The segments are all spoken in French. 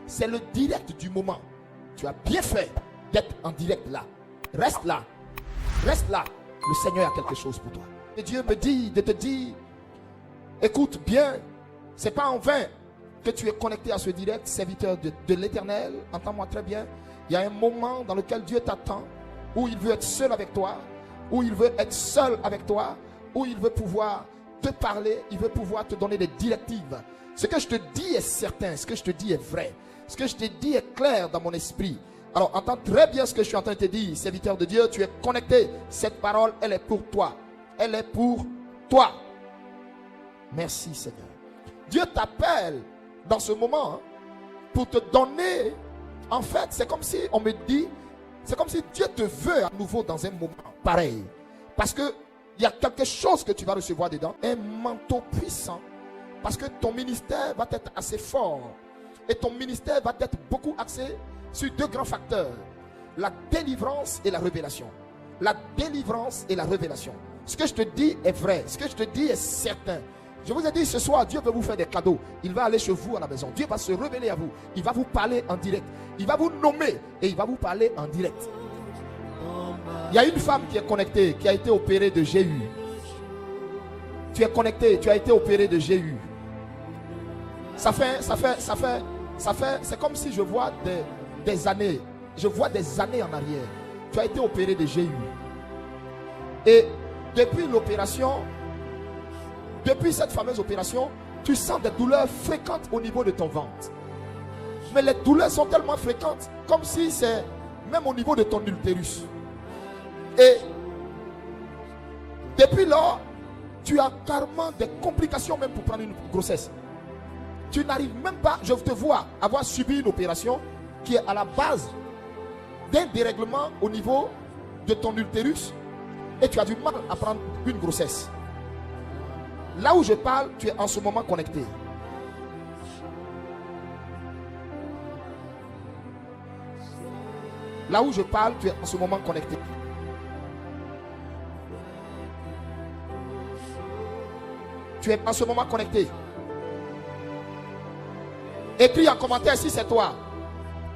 C'est le direct du moment. Tu as bien fait d'être en direct là. Reste là. Reste là. Le Seigneur a quelque chose pour toi. Et Dieu me dit de te dire, écoute bien, c'est pas en vain que tu es connecté à ce direct, serviteur de l'Éternel. Entends-moi très bien. Il y a un moment dans lequel Dieu t'attend, où il veut être seul avec toi, où il veut être seul avec toi, où il veut pouvoir te parler, il veut pouvoir te donner des directives. Ce que je te dis est certain, ce que je te dis est vrai. Ce que je te dis est clair dans mon esprit. Alors entends très bien ce que je suis en train de te dire, serviteur de Dieu, tu es connecté. Cette parole, elle est pour toi. Elle est pour toi. Merci Seigneur. Dieu t'appelle dans ce moment pour te donner, en fait, c'est comme si on me dit, c'est comme si Dieu te veut à nouveau dans un moment pareil. Parce que il y a quelque chose que tu vas recevoir dedans, un manteau puissant. Parce que ton ministère va être assez fort. Et ton ministère va être beaucoup axé sur deux grands facteurs. La délivrance et la révélation. La délivrance et la révélation. Ce que je te dis est vrai. Ce que je te dis est certain. Je vous ai dit ce soir, Dieu veut vous faire des cadeaux. Il va aller chez vous à la maison. Dieu va se révéler à vous. Il va vous parler en direct. Il va vous nommer et il va vous parler en direct. Il y a une femme qui est connectée, qui a été opérée de GU. Tu es connecté, tu as été opéré de GU. C'est comme si je vois des années. Je vois des années en arrière. Tu as été opéré de GU. Et depuis l'opération, depuis cette fameuse opération, tu sens des douleurs fréquentes au niveau de ton ventre. Mais les douleurs sont tellement fréquentes, comme si c'est même au niveau de ton utérus. Et depuis lors, tu as carrément des complications même pour prendre une grossesse. Tu n'arrives même pas, je te vois avoir subi une opération qui est à la base d'un dérèglement au niveau de ton utérus et tu as du mal à prendre une grossesse. Là où je parle, tu es en ce moment connecté. Là où je parle, tu es en ce moment connecté. Tu es en ce moment connecté. Écris en commentaire si c'est toi.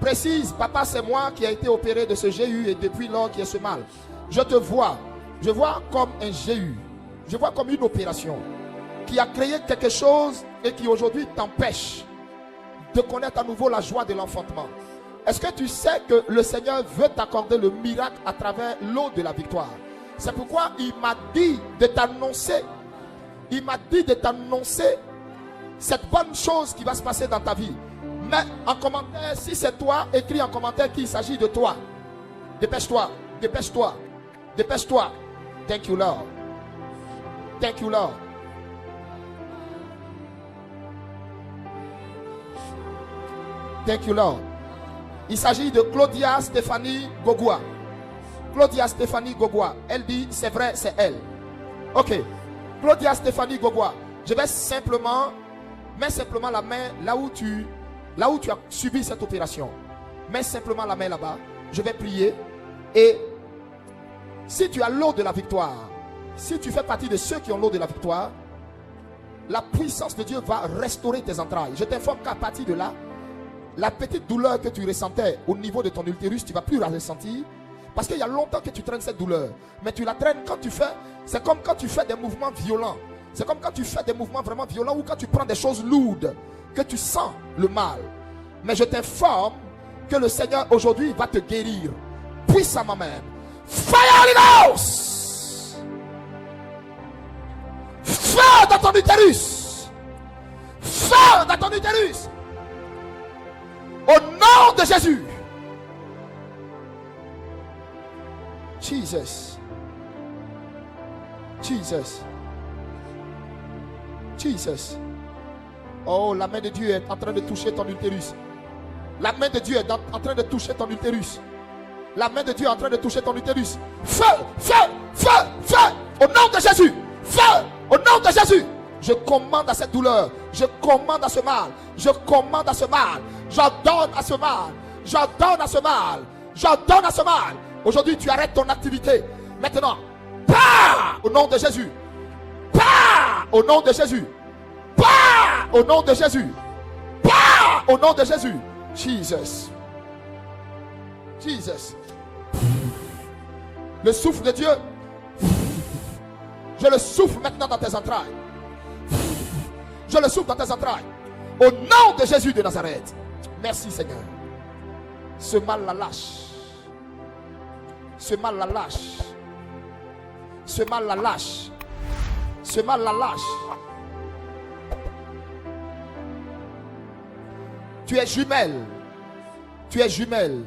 Précise, papa c'est moi qui a été opéré de ce GU et depuis lors qui est ce mal. Je te vois. Je vois comme un GU. Je vois comme une opération qui a créé quelque chose et qui aujourd'hui t'empêche de connaître à nouveau la joie de l'enfantement. Est-ce que tu sais que le Seigneur veut t'accorder le miracle à travers l'eau de la victoire? C'est pourquoi il m'a dit de t'annoncer. Il m'a dit de t'annoncer cette bonne chose qui va se passer dans ta vie. Mais en commentaire, si c'est toi, écris en commentaire qu'il s'agit de toi. Dépêche-toi, dépêche-toi, dépêche-toi. Thank you, Lord. Thank you, Lord. Thank you, Lord. Il s'agit de Claudia Stéphanie Gogoua. Claudia Stéphanie Gogoua. Elle dit, c'est vrai, c'est elle. Ok. Claudia Stéphanie Gogoua. Je vais simplement, mets simplement la main là où tu as subi cette opération. Mets simplement la main là-bas. Je vais prier. Et si tu as l'eau de la victoire, si tu fais partie de ceux qui ont l'eau de la victoire, la puissance de Dieu va restaurer tes entrailles. Je t'informe qu'à partir de là, la petite douleur que tu ressentais au niveau de ton utérus, tu ne vas plus la ressentir. Parce qu'il y a longtemps que tu traînes cette douleur. Mais tu la traînes quand tu fais, c'est comme quand tu fais des mouvements violents. C'est comme quand tu fais des mouvements vraiment violents ou quand tu prends des choses lourdes, que tu sens le mal. Mais je t'informe que le Seigneur aujourd'hui va te guérir puissamment même. Fire Holy Ghost! Feu dans ton utérus! Feu dans ton utérus! Au nom de Jésus! Jesus. Jesus. Jesus. Oh, la main de Dieu est en train de toucher ton utérus. La main de Dieu est en train de toucher ton utérus. La main de Dieu est en train de toucher ton utérus. Feu, feu, feu, feu. Au nom de Jésus. Feu, au nom de Jésus. Je commande à cette douleur. Je commande à ce mal. Je commande à ce mal. J'ordonne à ce mal. J'ordonne à ce mal. J'ordonne à ce mal. Aujourd'hui, tu arrêtes ton activité. Maintenant, pars au nom de Jésus. Pars au nom de Jésus. Pars au nom de Jésus. Pars au nom de Jésus. Jesus. Jesus. Le souffle de Dieu. Je le souffle maintenant dans tes entrailles. Je le souffle dans tes entrailles. Au nom de Jésus de Nazareth. Merci Seigneur. Ce mal la lâche. Ce mal la lâche. Ce mal la lâche. Ce mal la lâche. Tu es jumelle. Tu es jumelle.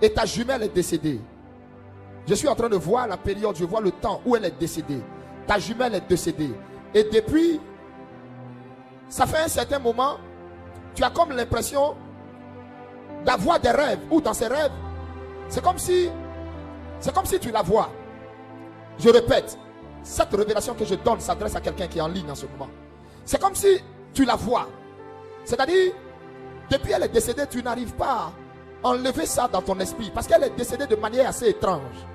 Et ta jumelle est décédée. Je suis en train de voir la période. Je vois le temps où elle est décédée. Ta jumelle est décédée. Et depuis, ça fait un certain moment, tu as comme l'impression d'avoir des rêves. Ou dans ces rêves, c'est comme si tu la vois. Je répète, cette révélation que je donne s'adresse à quelqu'un qui est en ligne en ce moment. C'est comme si tu la vois. C'est-à-dire, depuis elle est décédée, tu n'arrives pas à enlever ça dans ton esprit. Parce qu'elle est décédée de manière assez étrange.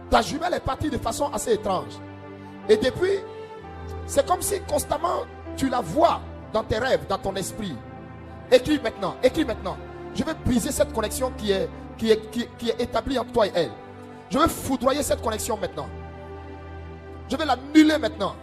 Ta jumelle est partie de façon assez étrange. Et depuis, c'est comme si constamment tu la vois dans tes rêves, dans ton esprit. Écris maintenant, écris maintenant. Je vais briser cette connexion qui est établie entre toi et elle. Je vais foudroyer cette connexion maintenant. Je vais l'annuler maintenant.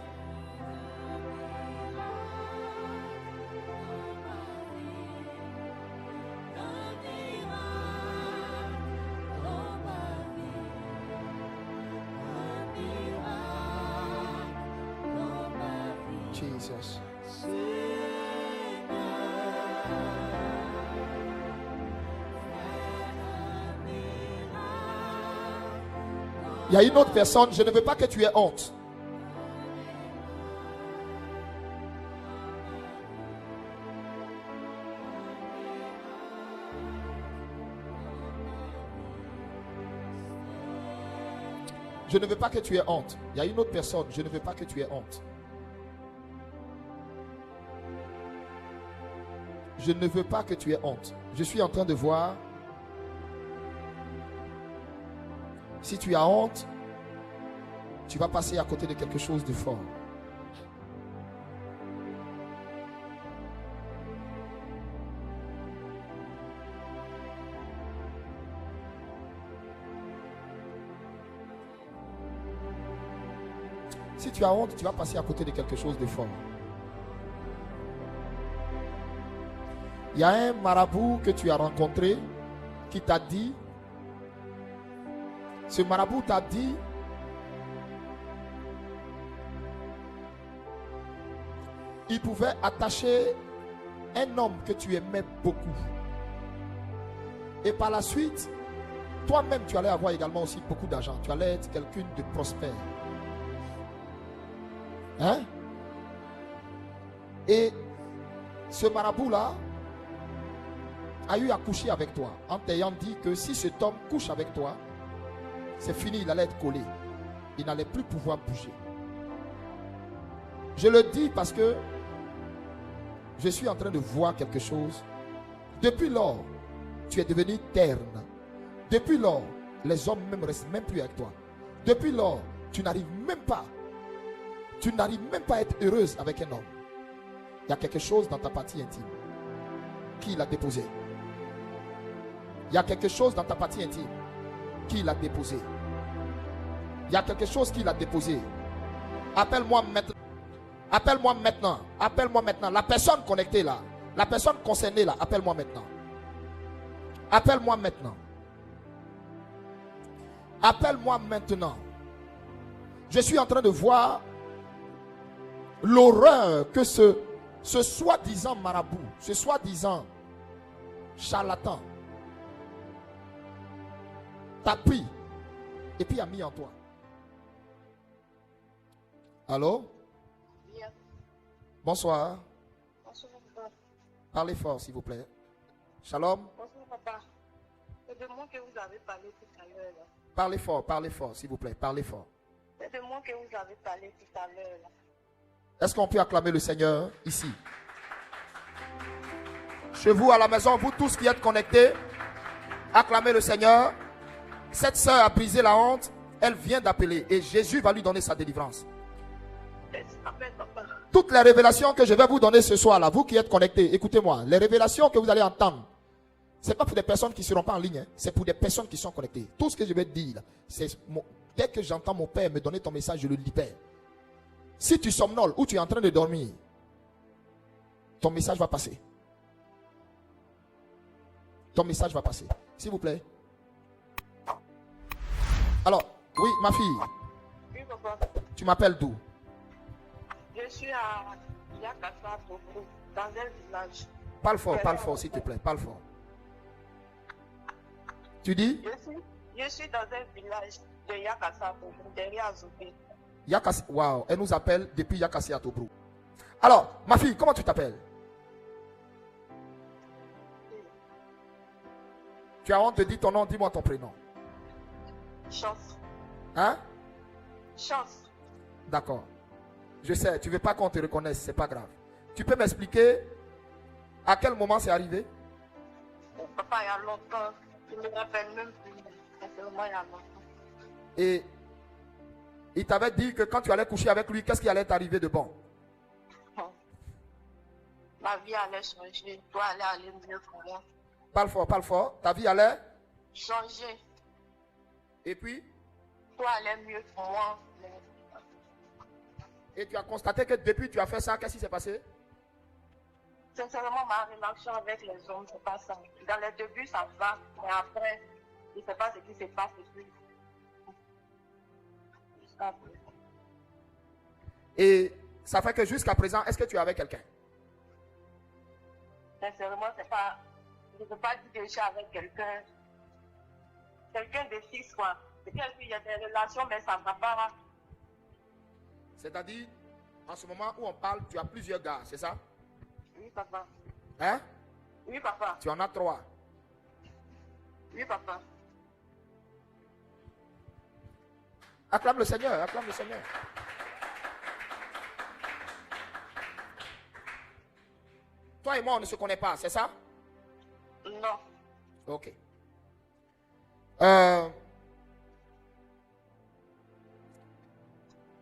Jesus. Il y a une autre personne, je ne veux pas que tu aies honte. Je ne veux pas que tu aies honte. Il y a une autre personne, je ne veux pas que tu aies honte. Je ne veux pas que tu aies honte. Je suis en train de voir. Si tu as honte, tu vas passer à côté de quelque chose de fort. Si tu as honte, tu vas passer à côté de quelque chose de fort. Il y a un marabout que tu as rencontré qui t'a dit, ce marabout t'a dit, il pouvait attacher un homme que tu aimais beaucoup. Et par la suite, toi-même tu allais avoir également aussi beaucoup d'argent. Tu allais être quelqu'un de prospère. Hein? Et ce marabout-là a eu à coucher avec toi en t'ayant dit que si cet homme couche avec toi, c'est fini, il allait être collé. Il n'allait plus pouvoir bouger. Je le dis parce que je suis en train de voir quelque chose. Depuis lors, tu es devenu terne. Depuis lors, les hommes même restent même plus avec toi. Depuis lors, tu n'arrives même pas à être heureuse avec un homme. Il y a quelque chose dans ta partie intime qui l'a déposé. Il y a quelque chose dans ta partie intime qui l'a déposé. Il y a quelque chose qui l'a déposé. Appelle-moi maintenant. Appelle-moi maintenant. Appelle-moi maintenant. La personne connectée là. La personne concernée là. Appelle-moi maintenant. Appelle-moi maintenant. Appelle-moi maintenant. Je suis en train de voir l'horreur que ce soi-disant marabout, ce soi-disant charlatan t'a pris et puis a mis en toi. Allô? Bien. Bonsoir. Bonsoir, papa. Parlez fort, s'il vous plaît. Shalom. Bonsoir, papa. C'est de moi que vous avez parlé tout à l'heure. Parlez fort, s'il vous plaît. Parlez fort. C'est de moi que vous avez parlé tout à l'heure. Est-ce qu'on peut acclamer le Seigneur ici? Chez vous, à la maison, vous tous qui êtes connectés, acclamez le Seigneur. Cette sœur a brisé la honte. Elle vient d'appeler et Jésus va lui donner sa délivrance. Amen, papa. Toutes les révélations que je vais vous donner ce soir là, vous qui êtes connectés, écoutez-moi. Les révélations que vous allez entendre C'est pas pour des personnes qui ne seront pas en ligne, hein. C'est pour des personnes qui sont connectées. Tout ce que je vais te dire, c'est dès que j'entends mon père me donner ton message, je le libère. Si tu somnoles ou tu es en train de dormir, ton message va passer. Ton message va passer. S'il vous plaît. Alors, oui, ma fille. Oui, papa. Tu m'appelles d'où? Je suis à Yakasa, Bobo, dans un village. Parle fort, s'il te plaît. Parle fort. Tu dis? Je suis dans un village de Yakasa, Bobo, derrière Azobé. Yakasi, waouh, elle nous appelle depuis Yakasi à Tobrou. Alors, ma fille, comment tu t'appelles? Tu as honte de dire ton nom, dis-moi ton prénom. Chance. Hein? Chance. D'accord. Je sais, tu ne veux pas qu'on te reconnaisse, c'est pas grave. Tu peux m'expliquer à quel moment c'est arrivé? Papa, il y a longtemps. Je ne me rappelle même plus. Sincèrement, il y a longtemps. Et il t'avait dit que quand tu allais coucher avec lui, qu'est-ce qui allait t'arriver de bon? Ma vie allait changer. Toi, allais aller mieux pour moi. Parle fort. Ta vie allait Changer. et puis? Toi, allais mieux pour moi. Et tu as constaté que depuis tu as fait ça, qu'est-ce qui s'est passé? Sincèrement, ma relation avec les hommes, c'est pas ça. Dans les débuts, ça va. Mais après, je ne sais pas ce qui se passe depuis. Jusqu'à présent. Et ça fait que jusqu'à présent, est-ce que tu es avec quelqu'un? Sincèrement, c'est pas. Je ne peux pas dire que je suis avec quelqu'un. Quelqu'un de fixe, quoi. C'est-à-dire qu'il y a des relations, mais ça ne va pas. C'est-à-dire, en ce moment où on parle, tu as plusieurs gars, c'est ça? Oui, papa. Hein? Oui, papa. Tu en as 3. Oui, papa. Acclame le Seigneur, acclame le Seigneur. Toi et moi, on ne se connaît pas, c'est ça? Non. Ok.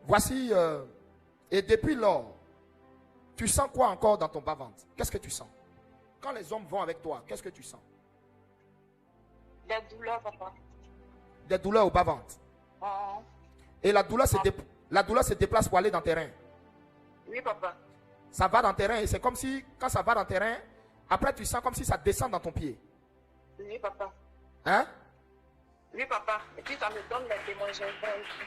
Voici, et depuis lors, tu sens quoi encore dans ton bas-ventre? Qu'est-ce que tu sens? Quand les hommes vont avec toi, qu'est-ce que tu sens? Des douleurs, papa. Des douleurs au bas-ventre. Oh. Et la douleur se déplace pour aller dans tes reins. Oui, papa. Ça va dans tes reins et c'est comme si, quand ça va dans tes reins, après tu sens comme si ça descend dans ton pied. Oui, papa. Hein? Oui, papa. Et puis ça me donne les démangeaisons aussi.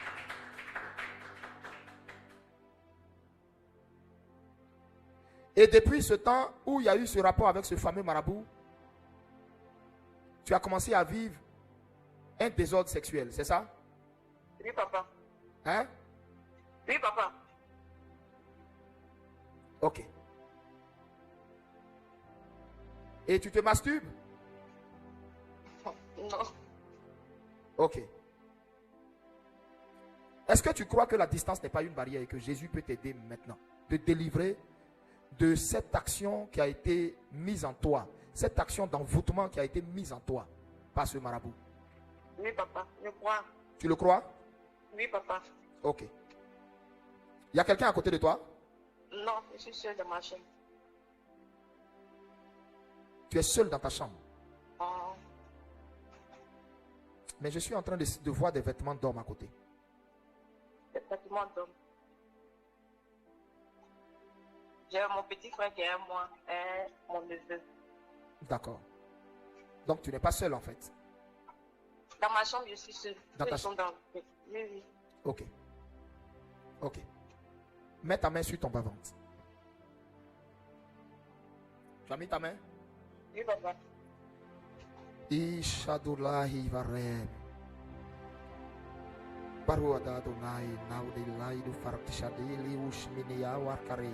Et depuis ce temps où il y a eu ce rapport avec ce fameux marabout, tu as commencé à vivre un désordre sexuel, c'est ça? Oui, papa. Hein? Oui, papa. Ok. Et tu te masturbes? Non. Ok. Est-ce que tu crois que la distance n'est pas une barrière et que Jésus peut t'aider maintenant, te délivrer de cette action qui a été mise en toi, cette action d'envoûtement qui a été mise en toi par ce marabout? Oui, papa. Je crois. Tu le crois? Oui, papa. Ok. Il y a quelqu'un à côté de toi? Non, je suis seule dans ma chambre. Tu es seul dans ta chambre. Oh. Mais je suis en train de voir des vêtements d'homme à côté. C'est pratiquement d'homme. J'ai mon petit frère qui est à moi et mon neveu. D'accord. Donc tu n'es pas seul en fait. Dans ma chambre, je suis seule. Dans ta Ils sont dans... Oui, oui. Ok. Ok. Mets ta main sur ton bas-ventre. Tu as mis ta main? Oui, papa. Ishadulahi varem. Baruada Adonai naudilai du fartishadili ushminia warkare.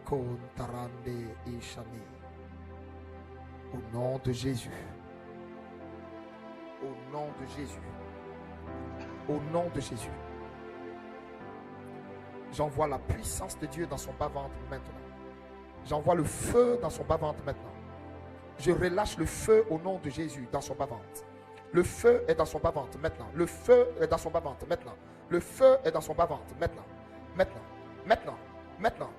Kontarande ishani. Au nom de Jésus. Au nom de Jésus. Au nom de Jésus. J'envoie la puissance de Dieu dans son bas-ventre maintenant. J'envoie le feu dans son bas-ventre maintenant. Je relâche le feu au nom de Jésus dans son bas-ventre. Le feu est dans son bas-ventre maintenant. Le feu est dans son bas-ventre maintenant. Le feu est dans son bas-ventre maintenant. Maintenant. Maintenant. Maintenant.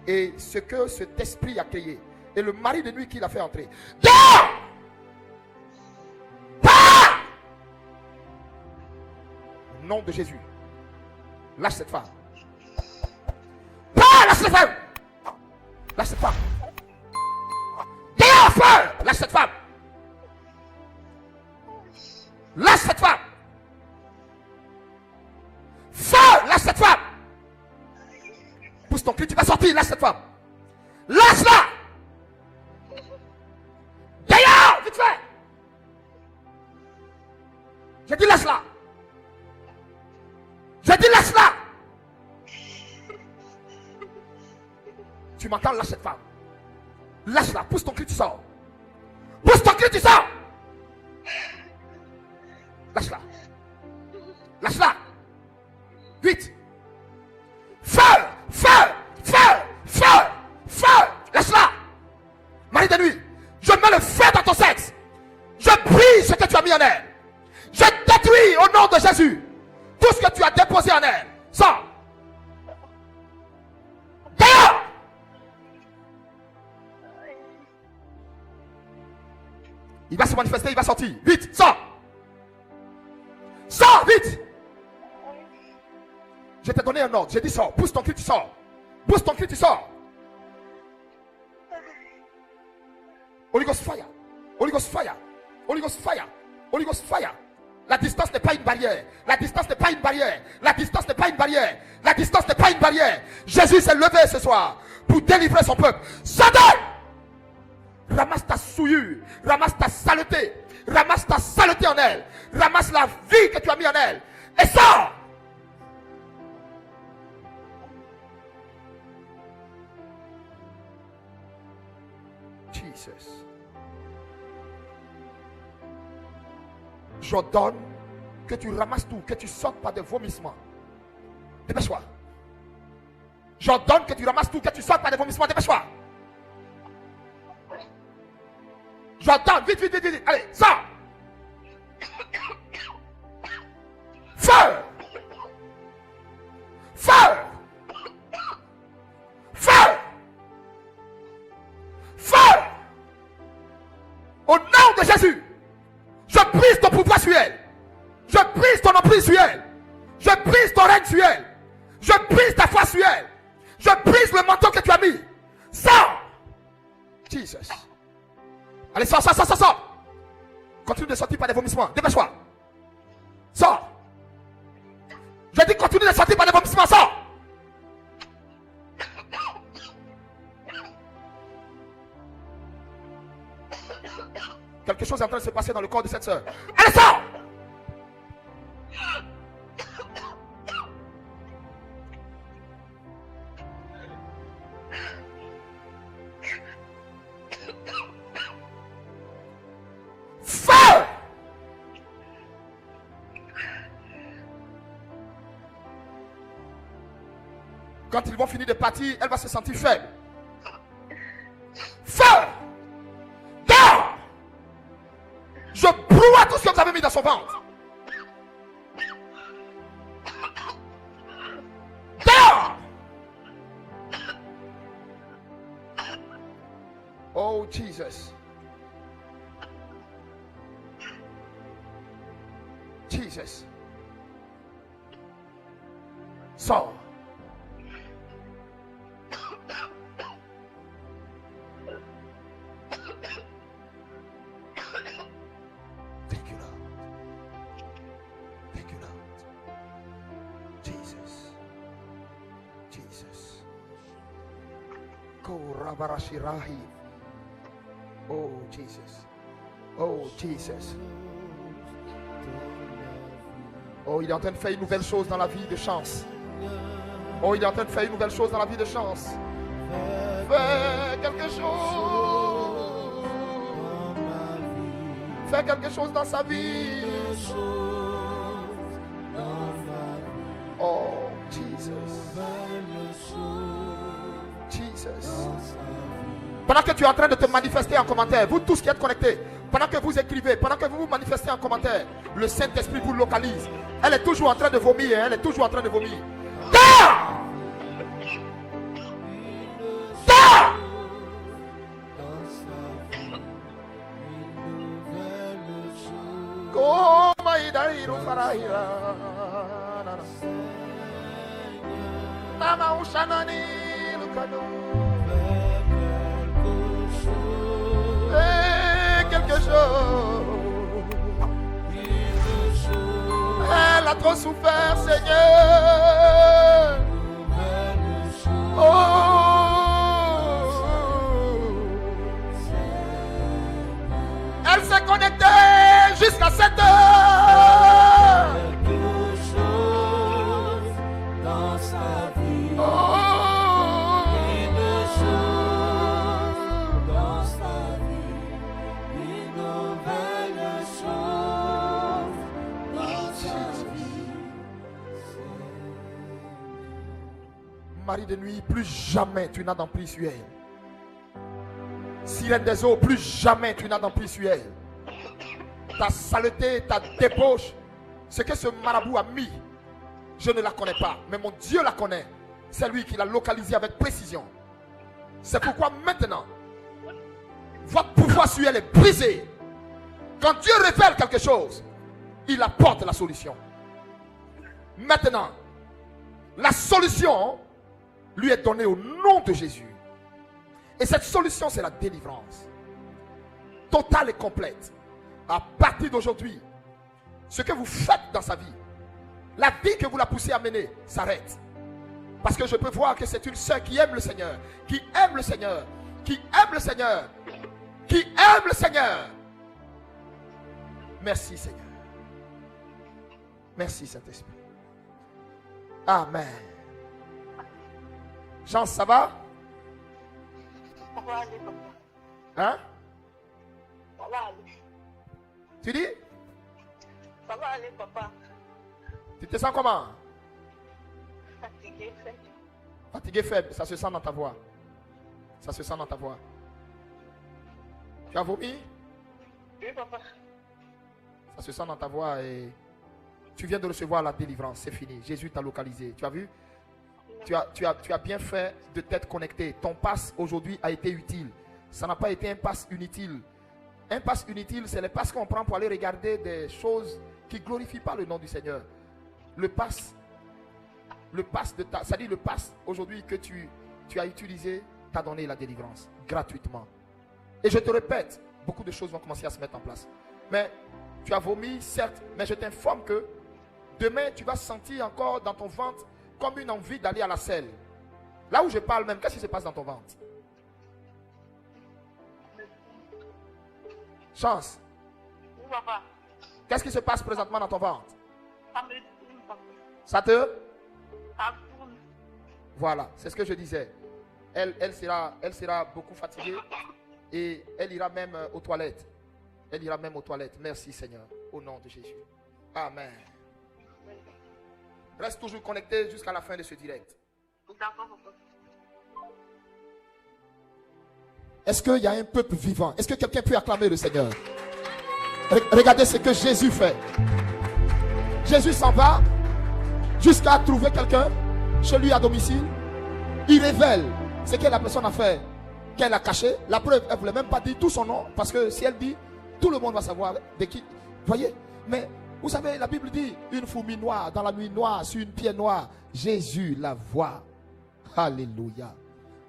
Et ce que cet esprit a créé et le mari de nuit qui l'a fait entrer. Dehors! Pars! Au nom de Jésus. Lâche cette femme. Pars! Lâche cette femme. Lâche cette femme. Dehors, feu! Lâche cette femme. Lâche cette femme. Feu! Lâche cette femme. Pousse ton cri, tu vas sortir. Lâche cette femme. Lâche-la. Dehors, vite fait. J'ai dit lâche-la. J'ai dit lâche-la. Tu m'entends, lâche cette femme. Lâche-la, pousse ton cri, tu sors. Pousse ton cri, tu sors. Lâche-la. Lâche-la. Vite. Feu, feu, feu, feu, feu. Lâche-la. Mari de nuit, je mets le feu dans ton sexe. Je brise ce que tu as mis en elle. Je détruis au nom de Jésus tout ce que tu as déposé en elle. Sors. Dehors. Il va se manifester, il va sortir. Vite, sors. Sors, vite. Je t'ai donné un ordre. J'ai dit sors. Pousse ton cri, tu sors. Pousse ton cri, tu sors. Holy Ghost fire. Holy Ghost fire. Holy Ghost fire. Holy Ghost fire. La distance n'est pas une barrière. La distance n'est pas une barrière. La distance n'est pas une barrière. La distance n'est pas une barrière. Jésus s'est levé ce soir pour délivrer son peuple. Satan! Ramasse ta souillure. Ramasse ta saleté. Ramasse ta saleté en elle. Ramasse la vie que tu as mis en elle. Et sors! Jesus. J'ordonne que tu ramasses tout, que tu sortes par des vomissements. Dépêche-toi. J'ordonne que tu ramasses tout, que tu sortes par des vomissements. Dépêche-toi. J'ordonne, vite, vite, vite, vite. Allez, sors. Feu. Feu. Feu. Feu. Au nom de Jésus. Je brise ton pouvoir sur elle. Je brise ton emprise sur elle. Je brise ton règne sur elle. Je brise ta foi sur elle. Je brise le manteau que tu as mis. Sors. Jesus. Allez, sors, sors, sors, sors, sors. Continue de sortir par des vomissements. Dépêche-toi. Sors. Je dis continue de sortir par des vomissements. Sors. Quelque chose est en train de se passer dans le corps de cette soeur. Allez, sors. Feu. Quand ils vont finir de partir, elle va se sentir faible. Feu. Dehors. Je broie tout ce que vous avez mis dans son ventre. Dehors. Oh Jesus. Jesus. Sors. Oh Jesus. Oh Jesus. Oh, il est en train de faire une nouvelle chose dans la vie de Chance. Oh, il est en train de faire une nouvelle chose dans la vie de Chance. Fais quelque chose. Fais quelque chose dans sa vie. Oh Jesus. Jesus. Pendant que tu es en train de te manifester en commentaire, vous tous qui êtes connectés, pendant que vous écrivez, pendant que vous vous manifestez en commentaire, le Saint-Esprit vous localise. Elle est toujours en train de vomir, elle est toujours en train de vomir. Dehors! Dehors! Quelque chose. Elle a trop souffert, Seigneur. Oh. Elle s'est connectée jusqu'à 7 heures. Quelque chose dans sa vie. Oh. Une chose dans sa vie. Une nouvelle chose dans sa vie. Marie de nuit, plus jamais tu n'as d'emprise sur elle. Sirène des eaux, plus jamais tu n'as d'emprise sur elle. Ta saleté, ta débauche, ce que ce marabout a mis, je ne la connais pas, mais mon Dieu la connaît. C'est lui qui l'a localisé avec précision. C'est pourquoi maintenant, votre pouvoir sur elle est brisé. Quand Dieu révèle quelque chose, il apporte la solution. Maintenant, la solution lui est donnée au nom de Jésus. Et cette solution, c'est la délivrance. Totale et complète. À partir d'aujourd'hui, ce que vous faites dans sa vie, la vie que vous la poussez à mener, s'arrête. Parce que je peux voir que c'est une sœur qui aime le Seigneur, qui aime le Seigneur, qui aime le Seigneur, qui aime le Seigneur. Merci Seigneur. Merci Saint-Esprit. Amen. Chance, ça va? Ça va aller, papa. Hein? Ça va aller. Tu dis? Ça va aller, papa. Tu te sens comment? Fatigué, faible. Fatigué, faible, ça se sent dans ta voix. Ça se sent dans ta voix. Tu as vomi? Oui, papa. Ça se sent dans ta voix et tu viens de recevoir la délivrance. C'est fini. Jésus t'a localisé. Tu as vu? Tu as bien fait de t'être connecté. Ton pass aujourd'hui a été utile. Ça n'a pas été un pass inutile. Un pass inutile, c'est le pass qu'on prend pour aller regarder des choses qui ne glorifient pas le nom du Seigneur. Le pass de ta, c'est-à-dire le pass aujourd'hui que tu as utilisé, t'a donné la délivrance gratuitement. Et je te répète, beaucoup de choses vont commencer à se mettre en place. Mais tu as vomi, certes, mais je t'informe que demain, tu vas sentir encore dans ton ventre comme une envie d'aller à la selle. Là où je parle même, qu'est-ce qui se passe dans ton ventre? Chance. Oui, papa. Qu'est-ce qui se passe présentement dans ton ventre? Ça me tourne, papa. Ça te... Ça tourne. Voilà, c'est ce que je disais. Elle sera beaucoup fatiguée et elle ira même aux toilettes. Elle ira même aux toilettes. Merci Seigneur, au nom de Jésus. Amen. Reste toujours connecté jusqu'à la fin de ce direct. D'accord, papa. Est-ce qu'il y a un peuple vivant? Est-ce que quelqu'un peut acclamer le Seigneur? Regardez ce que Jésus fait. Jésus s'en va jusqu'à trouver quelqu'un chez lui à domicile. Il révèle ce que la personne a fait, qu'elle a caché. La preuve, elle ne voulait même pas dire tout son nom. Parce que si elle dit, tout le monde va savoir de qui. Voyez? Mais vous savez, la Bible dit, une fourmi noire dans la nuit noire, sur une pierre noire. Jésus la voit. Alléluia.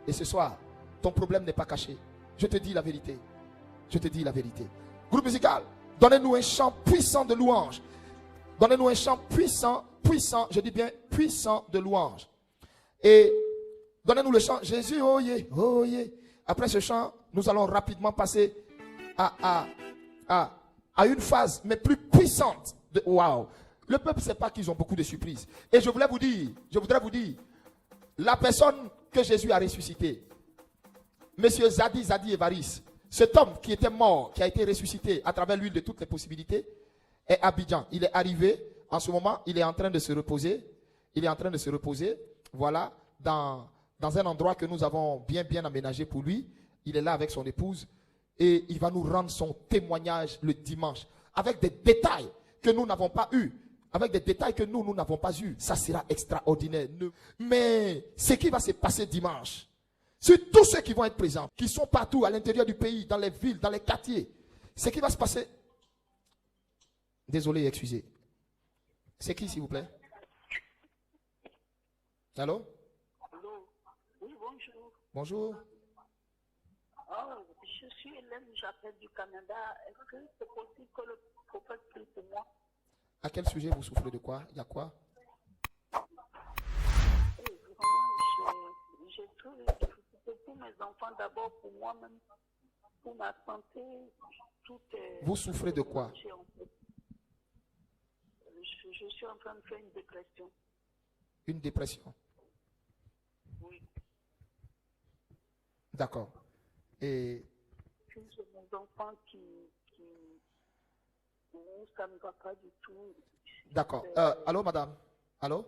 Et ce soir, ton problème n'est pas caché. Je te dis la vérité. Je te dis la vérité. Groupe musical, donnez-nous un chant puissant de louange. Donnez-nous un chant puissant, je dis bien puissant de louange. Et donnez-nous le chant Jésus, oh yeah, oh yeah. Après ce chant, nous allons rapidement passer à une phase, mais plus puissante de waouh. Le peuple ne sait pas qu'ils ont beaucoup de surprises. Et je voudrais vous dire, la personne que Jésus a ressuscité, Monsieur Zadi Evaris, cet homme qui était mort, qui a été ressuscité à travers l'huile de toutes les possibilités, est à Abidjan. Il est arrivé, en ce moment, il est en train de se reposer. Il est en train de se reposer, voilà, dans un endroit que nous avons bien aménagé pour lui. Il est là avec son épouse et il va nous rendre son témoignage le dimanche avec des détails que nous n'avons pas eus. Avec des détails que nous n'avons pas eus. Ça sera extraordinaire. Mais ce qui va se passer dimanche, sur tous ceux qui vont être présents, qui sont partout à l'intérieur du pays, dans les villes, dans les quartiers, ce qui va se passer, Désolé, excusez. C'est qui, s'il vous plaît? Allô? Allô? Oui, bonjour. Bonjour. Oh, je suis Hélène, j'appelle du Canada. Est-ce que c'est possible que le prophète prie pour moi? À quel sujet vous souffrez de quoi? Il y a quoi? J'ai tous les difficultés pour mes enfants, d'abord pour moi-même, pour ma santé. Tout est. Vous souffrez de quoi? Je suis en train de faire une dépression. Une dépression. Oui. D'accord. Et Puis j'ai mes enfants qui ça ne va pas du tout. d'accord. Allô, madame? Allô?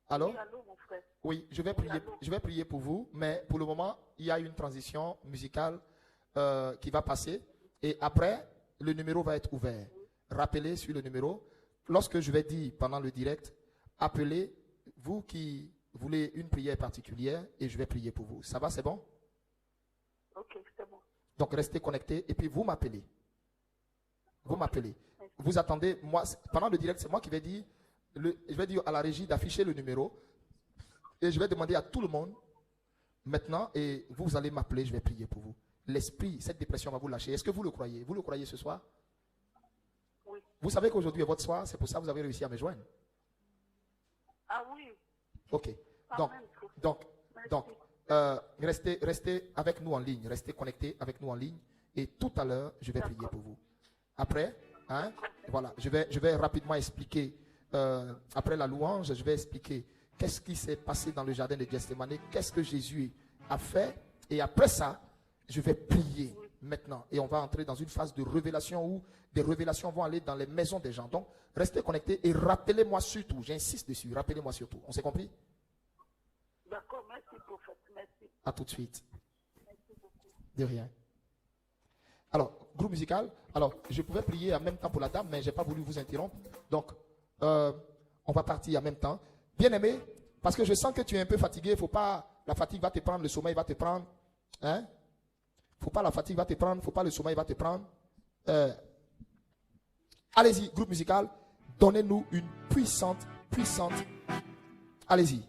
Allô? Oui, allô, mon frère. Oui, je vais prier pour vous, mais pour le moment, il y a une transition musicale qui va passer et après, le numéro va être ouvert. Rappelez sur le numéro. Lorsque je vais dire pendant le direct, appelez vous qui voulez une prière particulière et je vais prier pour vous. Ça va, c'est bon? Ok, c'est bon. Donc, restez connectés et puis vous m'appelez. Vous m'appelez. Vous attendez, moi, pendant le direct, c'est moi qui vais dire, je vais dire à la régie d'afficher le numéro et je vais demander à tout le monde maintenant et vous allez m'appeler, je vais prier pour vous. L'esprit, cette dépression va vous lâcher. Est-ce que vous le croyez? Vous le croyez ce soir? Oui. Vous savez qu'aujourd'hui est votre soir, c'est pour ça que vous avez réussi à me joindre. Ah oui. Ok. Donc, restez avec nous en ligne, restez connectés avec nous en ligne et tout à l'heure, je vais prier pour vous. Après, voilà, je vais rapidement expliquer, après la louange, je vais expliquer qu'est-ce qui s'est passé dans le jardin de Gethsémani, qu'est-ce que Jésus a fait et après ça, je vais prier maintenant et on va entrer dans une phase de révélation où des révélations vont aller dans les maisons des gens. Donc, restez connectés et rappelez-moi surtout, j'insiste dessus, rappelez-moi surtout. On s'est compris? D'accord, merci prophète, merci. À tout de suite. De rien. Alors, groupe musical. Alors, je pouvais prier en même temps pour la dame, mais je n'ai pas voulu vous interrompre. Donc, on va partir en même temps. Bien-aimé, parce que je sens que tu es un peu fatigué. Faut pas, la fatigue va te prendre, le sommeil va te prendre. Hein? Faut pas, la fatigue va te prendre. Faut pas, le sommeil va te prendre. Allez-y, groupe musical. Donnez-nous une puissante. Allez-y.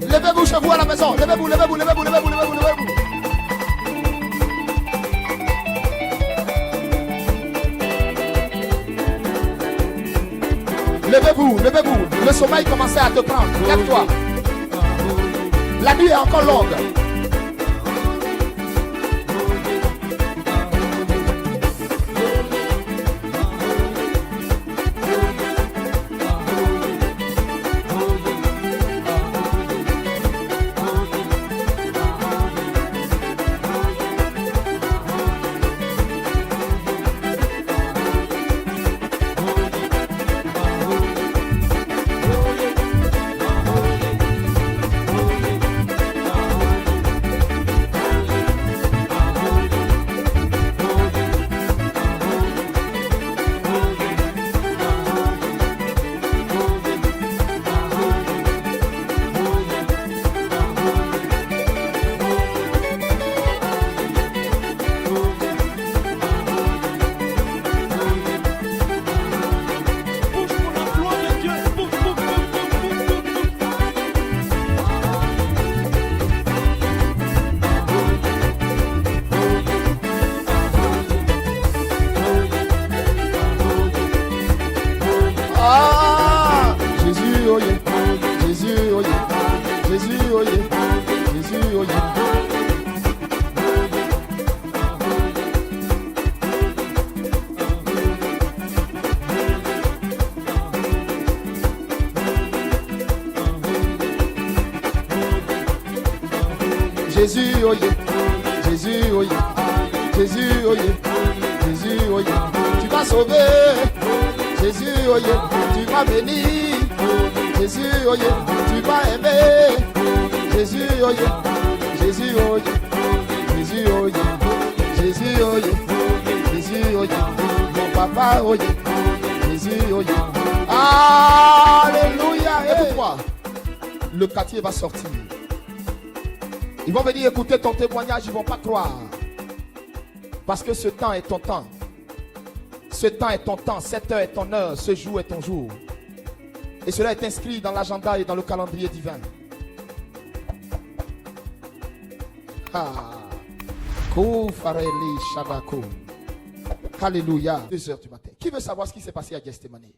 Levez-vous chez vous à la maison. Levez-vous. Levez-vous. Le sommeil commençait à te prendre. Lève-toi. La nuit est encore longue. Jésus, oh yeah. Jésus, oh yeah. Jésus, oh yeah. Jésus, oh yeah. Tu m'as sauvé. Jésus, oh yeah. Tu m'as béni. Jésus, oh yeah. Tu m'as aimé. Jésus, oh yeah. Jésus, oh yeah. Jésus, oh yeah. Jésus, oh yeah. Jésus, oh yeah. Mon papa, oh yeah. Jésus, oh yeah. Alléluia. Et pourquoi le quartier va sortir. Ils vont venir écouter ton témoignage, ils ne vont pas croire. Parce que ce temps est ton temps. Ce temps est ton temps, cette heure est ton heure, ce jour est ton jour. Et cela est inscrit dans l'agenda et dans le calendrier divin. Alléluia. 2 heures du matin. Qui veut savoir ce qui s'est passé à Gethsémane?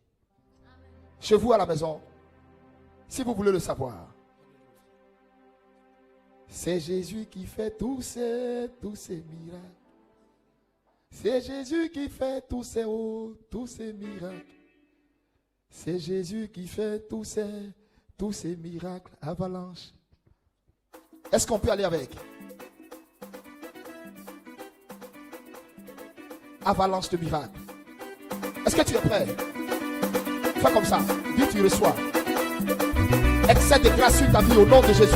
Chez vous à la maison, si vous voulez le savoir. C'est Jésus qui fait tous ces miracles. C'est Jésus qui fait tous ces miracles. C'est Jésus qui fait tous ces miracles. Avalanche. Est-ce qu'on peut aller avec? Avalanche de miracles. Est-ce que tu es prêt? Fais comme ça. Dis tu reçois. Excès de grâce sur ta vie au nom de Jésus.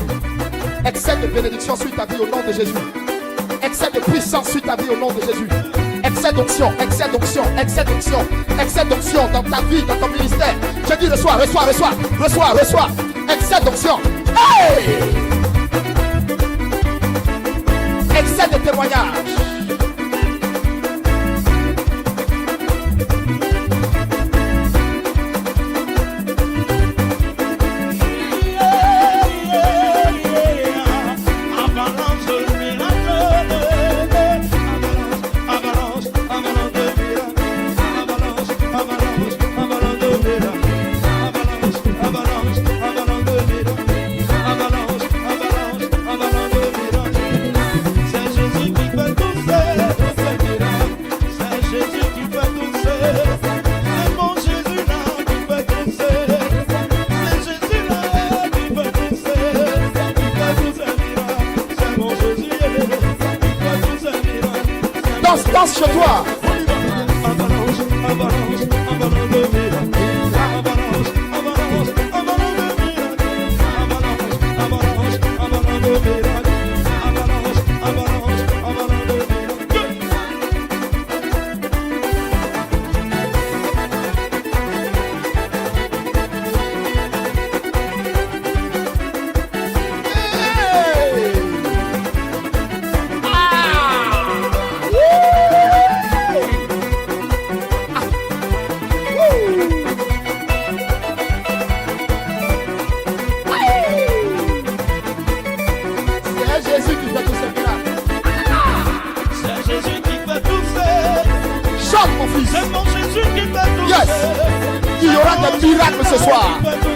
Excès de bénédiction sur ta vie au nom de Jésus. Excès de puissance sur ta vie au nom de Jésus. Excès d'onction, excès d'onction, excès d'onction, excès d'onction dans ta vie, dans ton ministère. Je dis reçois, reçois, reçois, reçois, reçois. Excès d'onction. Hey! Excès de témoignage. Danse chez toi.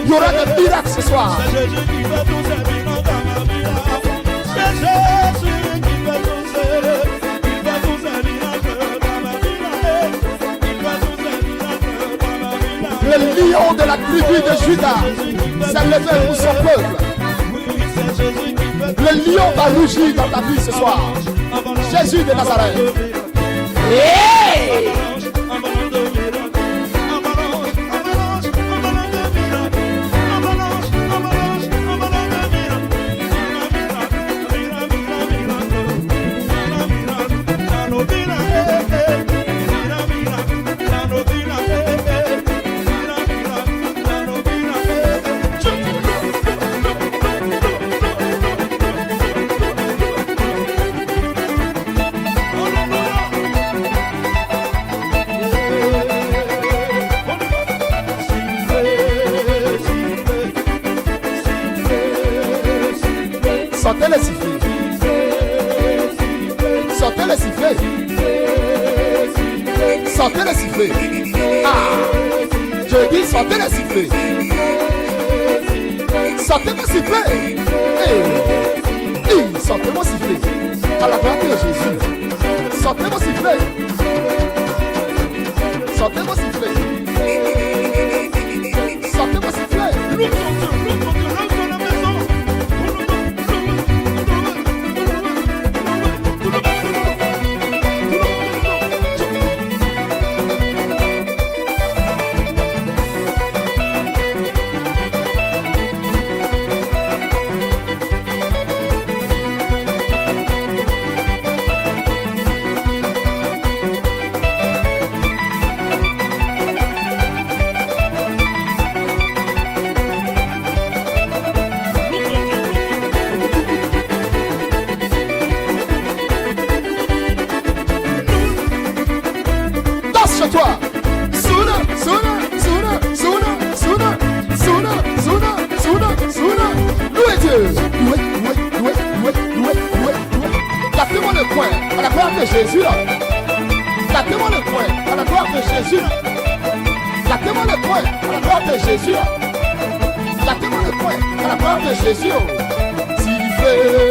Il y aura des miracles ce soir. C'est Jésus qui fait tous ces miracles dans ma vie. C'est Jésus qui fait tous ces miracles dans ma vie. Il fait tous ces miracles dans ma vie. Le lion de la tribu de Juda s'est levé pour son peuple. Le lion va rougir dans ta vie ce soir. Jésus de Nazareth. Hey! Sortez les sifflets. Sortez les sifflets. Sortez les sifflets. Ah, je dis sortez les sifflets. Sortez les sifflets. Sortez mon sifflet. À la gloire de Jésus. Sortez mon sifflet. Sortez mon sifflet. Sortez mon sifflet. de Jésus là. Gâtez-moi le coin à la gloire de Jésus là. Gâtez-moi le coin à la gloire de Jésus là. Gâtez-moi le coin à la gloire de Jésus. S'il fait